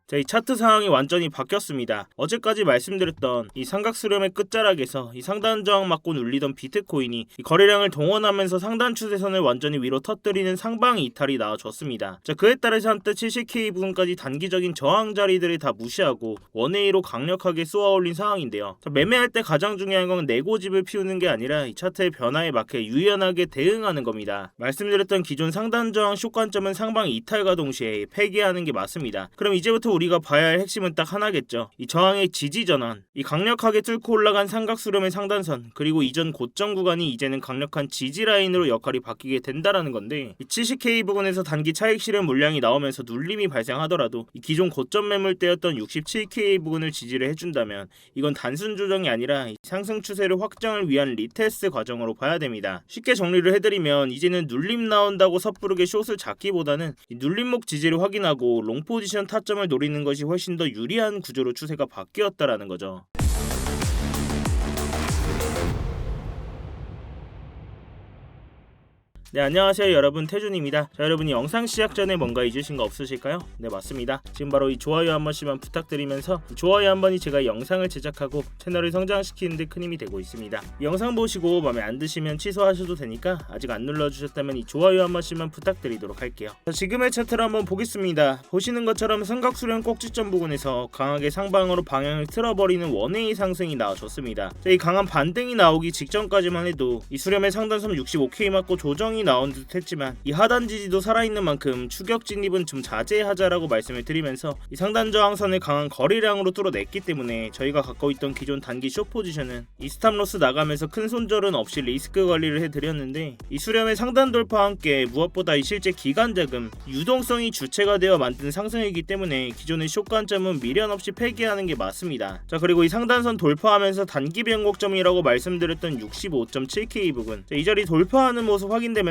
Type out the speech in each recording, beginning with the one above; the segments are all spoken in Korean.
자, 이 차트 상황이 완전히 바뀌었습니다. 어제까지 말씀드렸던 이 삼각 수렴의 끝자락에서 이 상단 저항 맞고 눌리던 비트코인이 이 거래량을 동원하면서 상단 추세선을 완전히 위로 터뜨리는 상방 이탈이 나와줬습니다. 자, 그에 따라서 한때 70K 부근까지 단기적인 저항 자리들을 다 무시하고 1A로 강력하게 쏘아올린 상황인데요. 자, 매매할 때 가장 중요한 건 내고집을 피우는 게 아니라 이 차트의 변화에 맞게 유연하게 대응하는 겁니다. 말씀드렸던 기존 상단 저항 숏관점은 상방 이탈과 동시에 폐기하는 게 맞습니다. 그럼 이제부터 우리가 봐야 할 핵심은 딱 하나겠죠. 이 저항의 지지 전환, 이 강력하게 뚫고 올라간 삼각 수렴의 상단선, 그리고 이전 고점 구간이 이제는 강력한 지지 라인으로 역할이 바뀌게 된다라는 건데, 이 70K 부근에서 단기 차익 실현 물량이 나오면서 눌림이 발생하더라도 이 기존 고점 매물대였던 67K 부근을 지지를 해준다면 이건 단순 조정이 아니라 상승 추세를 확정을 위한 리테스트 과정으로 봐야 됩니다. 쉽게 정리를 해드리면 이제는 눌림 나온다고 섣부르게 숏을 잡기보다는 이 눌림목 지지를 확인하고 롱 포지션 타점을 노리는 것이 훨씬 더 유리한 구조로 추세가 바뀌었다라는 거죠. 네, 안녕하세요 여러분, 태준입니다. 자, 여러분이 영상 시작 전에 뭔가 잊으신 거 없으실까요? 네, 맞습니다. 지금 바로 이 좋아요 한 번씩만 부탁드리면서 좋아요 한 번이 제가 영상을 제작하고 채널을 성장시키는 데 큰 힘이 되고 있습니다. 이 영상 보시고 마음에 안 드시면 취소하셔도 되니까 아직 안 눌러주셨다면 이 좋아요 한 번씩만 부탁드리도록 할게요. 자, 지금의 차트를 한번 보겠습니다. 보시는 것처럼 삼각수렴 꼭지점 부근에서 강하게 상방으로 방향을 틀어버리는 원웨이 상승이 나와줬습니다. 자, 이 강한 반등이 나오기 직전까지만 해도 이 수렴의 상단선 65K 맞고 조정이 나온 듯 했지만 이 하단 지지도 살아있는 만큼 추격 진입은 좀 자제하자라고 말씀을 드리면서 이 상단 저항선을 강한 거래량으로 뚫어냈기 때문에 저희가 갖고 있던 기존 단기 숏 포지션은 이 스탑로스 나가면서 큰 손절은 없이 리스크 관리를 해드렸는데, 이 수렴의 상단 돌파와 함께 무엇보다 이 실제 기간 자금 유동성이 주체가 되어 만든 상승이기 때문에 기존의 숏 관점은 미련 없이 폐기하는 게 맞습니다. 자, 그리고 이 상단선 돌파하면서 단기 변곡점이라고 말씀드렸던 65.7K 부근, 자, 이 자리 돌파하는 모습 확인되면서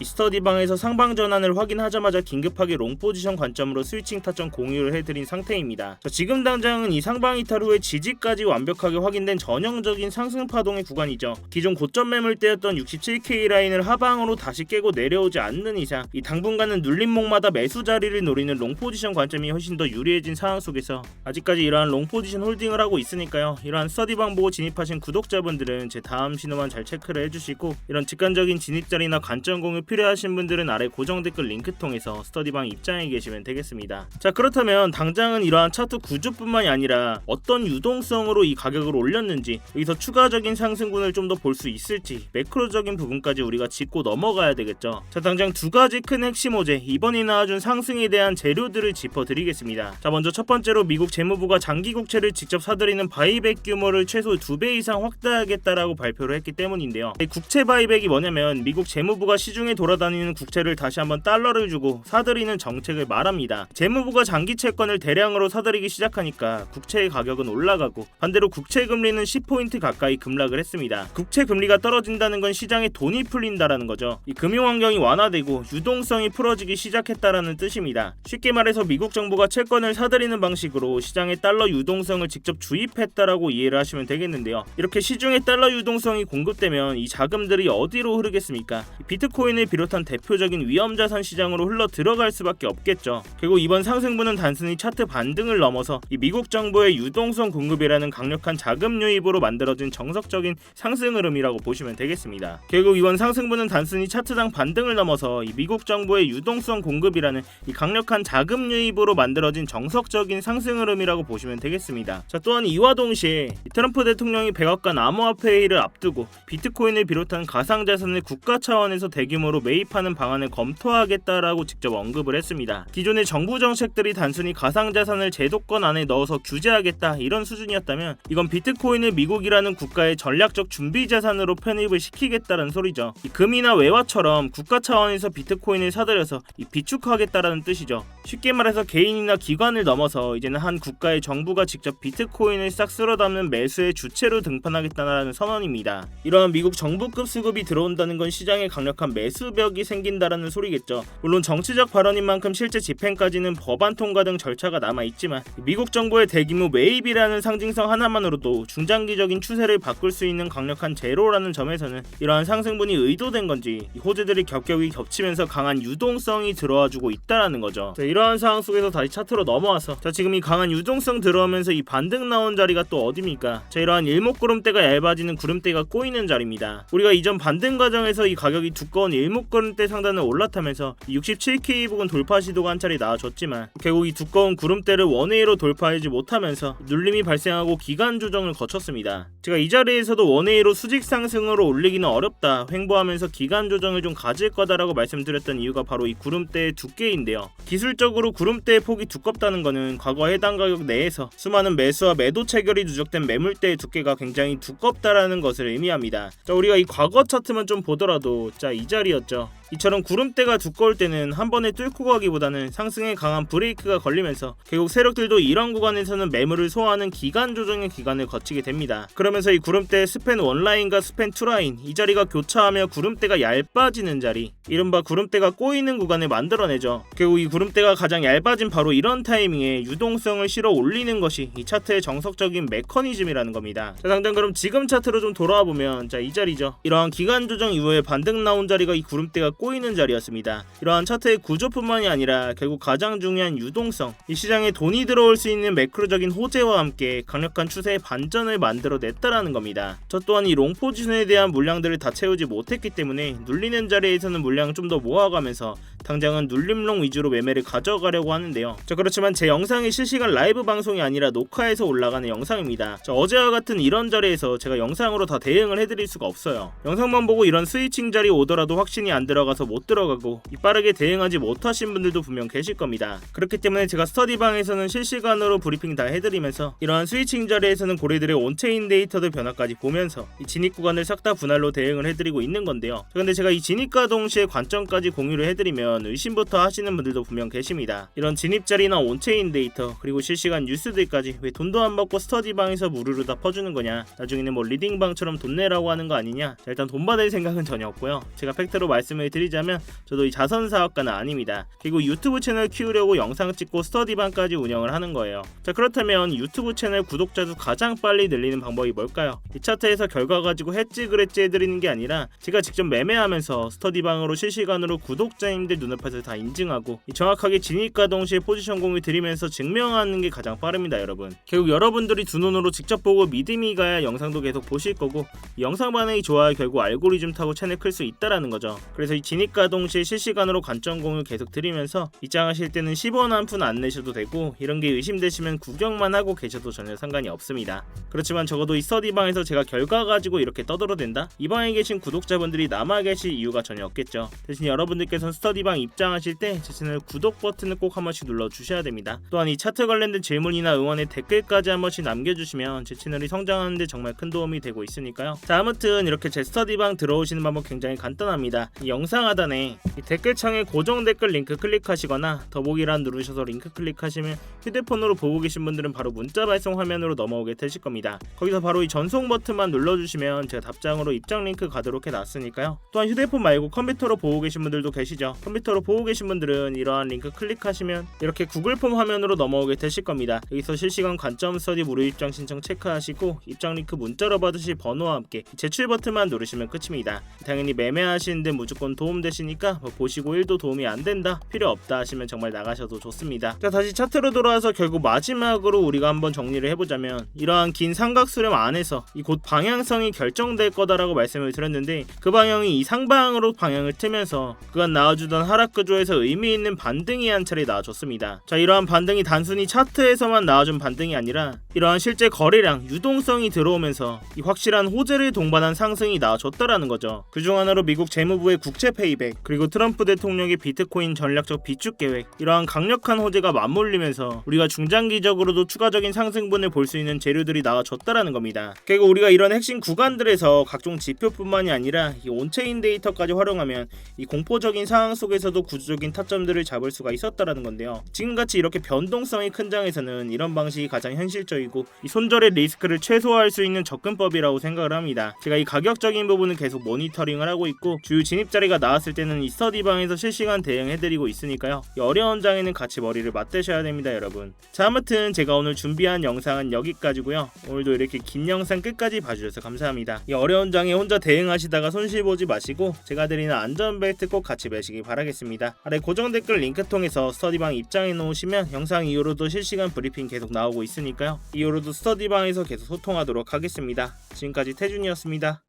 이 스터디방에서 상방 전환을 확인하자마자 긴급하게 롱 포지션 관점으로 스위칭 타점 공유를 해드린 상태입니다. 자, 지금 당장은 이 상방 이탈 후에 지지까지 완벽하게 확인된 전형적인 상승 파동의 구간이죠. 기존 고점 매물대였던 67K 라인을 하방으로 다시 깨고 내려오지 않는 이상 이 당분간은 눌림목마다 매수 자리를 노리는 롱 포지션 관점이 훨씬 더 유리해진 상황 속에서 아직까지 이러한 롱 포지션 홀딩을 하고 있으니까요. 이러한 스터디방 보고 진입하신 구독자분들은 제 다음 신호만 잘 체크를 해주시고, 이런 직관적인 진입 자리나 관점 공유 필요하신 분들은 아래 고정 댓글 링크 통해서 스터디방 입장해 계시면 되겠습니다. 자, 그렇다면 당장은 이러한 차트 구조뿐만이 아니라 어떤 유동성으로 이 가격을 올렸는지, 여기서 추가적인 상승분을 좀 더 볼 수 있을지 매크로적인 부분까지 우리가 짚고 넘어가야 되겠죠. 자, 당장 두 가지 큰 핵심 호재, 이번에 나와준 상승에 대한 재료들을 짚어드리겠습니다. 자, 먼저 첫 번째로 미국 재무부가 장기 국채를 직접 사들이는 바이백 규모를 최소 2배 이상 확대하겠다라고 발표를 했기 때문인데요. 이 국채 바이백이 뭐냐면 미국 재무부가 시중에 돌아다니는 국채를 다시 한번 달러를 주고 사들이는 정책을 말합니다. 재무부가 장기 채권을 대량으로 사들이기 시작하니까 국채의 가격은 올라가고, 반대로 국채 금리는 10포인트 가까이 급락을 했습니다. 국채 금리가 떨어진다는 건 시장에 돈이 풀린다라는 거죠. 이 금융 환경이 완화되고 유동성이 풀어지기 시작했다라는 뜻입니다. 쉽게 말해서 미국 정부가 채권을 사들이는 방식으로 시장에 달러 유동성을 직접 주입했다라고 이해를 하시면 되겠는데요. 이렇게 시중에 달러 유동성이 공급되면 이 자금들이 어디로 흐르겠습니까? 비트코인을 비롯한 대표적인 위험자산 시장으로 흘러 들어갈 수밖에 없겠죠. 결국 이번 상승분은 단순히 차트 반등을 넘어서 이 미국 정부의 유동성 공급이라는 강력한 자금 유입으로 만들어진 정석적인 상승 흐름이라고 보시면 되겠습니다. 결국 이번 상승분은 단순히 차트당 반등을 넘어서 이 미국 정부의 유동성 공급이라는 이 강력한 자금 유입으로 만들어진 정석적인 상승 흐름이라고 보시면 되겠습니다. 자, 또한 이와 동시에 트럼프 대통령이 백악관 암호화폐 회의를 앞두고 비트코인을 비롯한 가상자산을 국가 차원에서 대규모로 매입하는 방안을 검토하겠다라고 직접 언급을 했습니다. 기존의 정부 정책들이 단순히 가상자산을 제도권 안에 넣어서 규제하겠다 이런 수준이었다면 이건 비트코인을 미국이라는 국가의 전략적 준비 자산으로 편입을 시키겠다는 소리죠. 이 금이나 외화처럼 국가 차원에서 비트코인을 사들여서 비축하겠다라는 뜻이죠. 쉽게 말해서 개인이나 기관을 넘어서 이제는 한 국가의 정부가 직접 비트코인을 싹 쓸어 담는 매수의 주체로 등판하겠다는 선언입니다. 이러한 미국 정부급 수급이 들어온다는 건 시장에 강력한 강력한 매수벽이 생긴다라는 소리겠죠. 물론 정치적 발언인 만큼 실제 집행까지는 법안 통과 등 절차가 남아있지만 미국 정부의 대규모 매입이라는 상징성 하나만으로도 중장기적인 추세를 바꿀 수 있는 강력한 제로라는 점에서는 이러한 상승분이 의도된 건지 호재들이 겹겹이 겹치면서 강한 유동성이 들어와주고 있다라는 거죠. 자, 이러한 상황 속에서 다시 차트로 넘어와서 지금 이 강한 유동성 들어오면서 이 반등 나온 자리가 또 어디입니까? 자, 이러한 일목구름대가 얇아지는 구름대가 꼬이는 자리입니다. 우리가 이전 반등 과정에서 이 가격이 두꺼운 일목구름대 상단을 올라타면서 67K 부근 돌파 시도가 한 차례 나와줬지만 결국 이 두꺼운 구름대를 원웨이로 돌파하지 못하면서 눌림이 발생하고 기간 조정을 거쳤습니다. 제가 이 자리에서도 원웨이로 수직 상승으로 올리기는 어렵다, 횡보하면서 기간 조정을 좀 가질 거다라고 말씀드렸던 이유가 바로 이 구름대의 두께인데요. 기술적으로 구름대의 폭이 두껍다는 것은 과거 해당 가격 내에서 수많은 매수와 매도 체결이 누적된 매물대의 두께가 굉장히 두껍다라는 것을 의미합니다. 자, 우리가 이 과거 차트만 좀 보더라도 이 자리였죠. 이처럼 구름대가 두꺼울 때는 한 번에 뚫고 가기보다는 상승에 강한 브레이크가 걸리면서 결국 세력들도 이런 구간에서는 매물을 소화하는 기간 조정의 기간을 거치게 됩니다. 그러면서 이 구름대의 스팬 1라인과 스팬 2라인 이 자리가 교차하며 구름대가 얇아지는 자리, 이른바 구름대가 꼬이는 구간을 만들어내죠. 결국 이 구름대가 가장 얇아진 바로 이런 타이밍에 유동성을 실어 올리는 것이 이 차트의 정석적인 메커니즘이라는 겁니다. 자, 당장 그럼 지금 차트로 좀 돌아와 보면 이 자리죠. 이러한 기간 조정 이후에 반등 나온 자리가 이 구름대가 꼬이는 자리였습니다. 이러한 차트의 구조뿐만이 아니라 결국 가장 중요한 유동성, 이 시장에 돈이 들어올 수 있는 매크로적인 호재와 함께 강력한 추세의 반전을 만들어냈다라는 겁니다. 저 또한 이 롱 포지션에 대한 물량들을 다 채우지 못했기 때문에 눌리는 자리에서는 물량을 좀 더 모아가면서 당장은 눌림롱 위주로 매매를 가져가려고 하는데요. 그렇지만 제 영상이 실시간 라이브 방송이 아니라 녹화해서 올라가는 영상입니다. 어제와 같은 이런 자리에서 제가 영상으로 다 대응을 해드릴 수가 없어요. 영상만 보고 이런 스위칭 자리 오더라도 확신이 안 들어가서 못 들어가고 빠르게 대응하지 못하신 분들도 분명 계실 겁니다. 그렇기 때문에 제가 스터디방에서는 실시간으로 브리핑 다 해드리면서 이러한 스위칭 자리에서는 고래들의 온체인 데이터들 변화까지 보면서 이 진입 구간을 싹 다 분할로 대응을 해드리고 있는 건데요. 근데 제가 이 진입과 동시에 관점까지 공유를 해드리면 의심부터 하시는 분들도 분명 계십니다. 이런 진입 자리나 온체인 데이터 그리고 실시간 뉴스들까지 왜 돈도 안 받고 스터디방에서 무료로 다 퍼주는 거냐, 나중에는 뭐 리딩방처럼 돈 내라고 하는 거 아니냐. 일단 돈 받을 생각은 전혀 없고요. 제가 팩트로 말씀을 드리자면 저도 이 자선 사업가는 아닙니다. 그리고 유튜브 채널 키우려고 영상 찍고 스터디방까지 운영을 하는 거예요. 자, 그렇다면 유튜브 채널 구독자 수 가장 빨리 늘리는 방법이 뭘까요? 이 차트에서 결과 가지고 했지 그랬지 해드리는 게 아니라 제가 직접 매매하면서 스터디방으로 실시간으로 구독자님들 눈앞에서 다 인증하고 정확하게 진입과 동시에 포지션 공유 드리면서 증명하는 게 가장 빠릅니다. 여러분, 결국 여러분들이 두 눈으로 직접 보고 믿음이 가야 영상도 계속 보실 거고, 영상 반응이 좋아야 결국 알고리즘 타고 채널 클 수 있다라는 거죠. 그래서 이 진입과 동시에 실시간으로 관점 공유 계속 드리면서 입장하실 때는 10원 한 푼 안 내셔도 되고, 이런 게 의심되시면 구경만 하고 계셔도 전혀 상관이 없습니다. 그렇지만 적어도 이 스터디방에서 제가 결과 가지고 이렇게 떠들어댄다? 이 방에 계신 구독자분들이 남아 계실 이유가 전혀 없겠죠. 대신 여러분들께서는 스터디방 입장하실 때 제 채널 구독 버튼을 꼭 한 번씩 눌러주셔야 됩니다. 또한 이 차트 관련된 질문이나 응원의 댓글까지 한 번씩 남겨주시면 제 채널이 성장하는데 정말 큰 도움이 되고 있으니까요. 자, 아무튼 이렇게 제 스터디방 들어오시는 방법 굉장히 간단합니다. 이 영상 하단에 이 댓글창에 고정 댓글 링크 클릭하시거나 더보기란 누르셔서 링크 클릭하시면 휴대폰으로 보고 계신 분들은 바로 문자 발송 화면으로 넘어오게 되실 겁니다. 거기서 바로 이 전송 버튼만 눌러주시면 제가 답장으로 입장 링크 가도록 해놨으니까요. 또한 휴대폰 말고 컴퓨터로 보고 계신 분들도 계시죠. 컴퓨터로 보고 계신 분들은 이러한 링크 클릭하시면 이렇게 구글 폼 화면으로 넘어오게 되실 겁니다. 여기서 실시간 관점 스터디 무료 입장 신청 체크하시고 입장 링크 문자로 받으실 번호와 함께 제출 버튼만 누르시면 끝입니다. 당연히 매매하시는데 무조건 도움되시니까 보시고 1도 도움이 안 된다, 필요 없다 하시면 정말 나가셔도 좋습니다. 자, 다시 차트로 돌아와서 결국 마지막으로 우리가 한번 정리를 해보자면, 이러한 긴 삼각 수렴 안에서 이 곧 방향성이 결정될 거다라고 말씀을 드렸는데, 그 방향이 이 상방으로 방향을 틀면서 그간 나와주던 하락 구조에서 의미 있는 반등이 한 차례 나와줬습니다. 자, 이러한 반등이 단순히 차트에서만 나와준 반등이 아니라 이러한 실제 거래량, 유동성이 들어오면서 이 확실한 호재를 동반한 상승이 나와줬다라는 거죠. 그중 하나로 미국 재무부의 국채 페이백, 그리고 트럼프 대통령의 비트코인 전략적 비축 계획, 이러한 강력한 호재가 맞물리면서 우리가 중장기적으로도 추가적인 상승분을 볼 수 있는 재료들이 나와줬다라는 겁니다. 결국 우리가 이런 핵심 구간들에서 각종 지표뿐만이 아니라 이 온체인 데이터까지 활용하면 이 공포적인 상황 속에서도 구조적인 타점들을 잡을 수가 있었다라는 건데요. 지금같이 이렇게 변동성이 큰 장에서는 이런 방식이 가장 현실적이고 이 손절의 리스크를 최소화할 수 있는 접근법이라고 생각을 합니다. 제가 이 가격적인 부분은 계속 모니터링을 하고 있고, 주요 진입 자리가 나왔을 때는 이 스터디방에서 실시간 대응해드리고 있으니까요. 이 어려운 장에는 같이 머리를 맞대셔야 됩니다, 여러분. 자, 아무튼 제가 오늘 준비한 영상은 여기까지고요. 오늘도 이렇게 긴 영상 끝까지 봐주셔서 감사합니다. 이 어려운 장에 혼자 대응하시다가 손실 보지 마시고 제가 드리는 안전벨트 꼭 같이 매시기 바라겠습니다. 아래 고정 댓글 링크 통해서 스터디방 입장해 놓으시면 영상 이후로도 실시간 브리핑 계속 나오고 있으니까요. 이후로도 스터디방에서 계속 소통하도록 하겠습니다. 지금까지 태준이었습니다.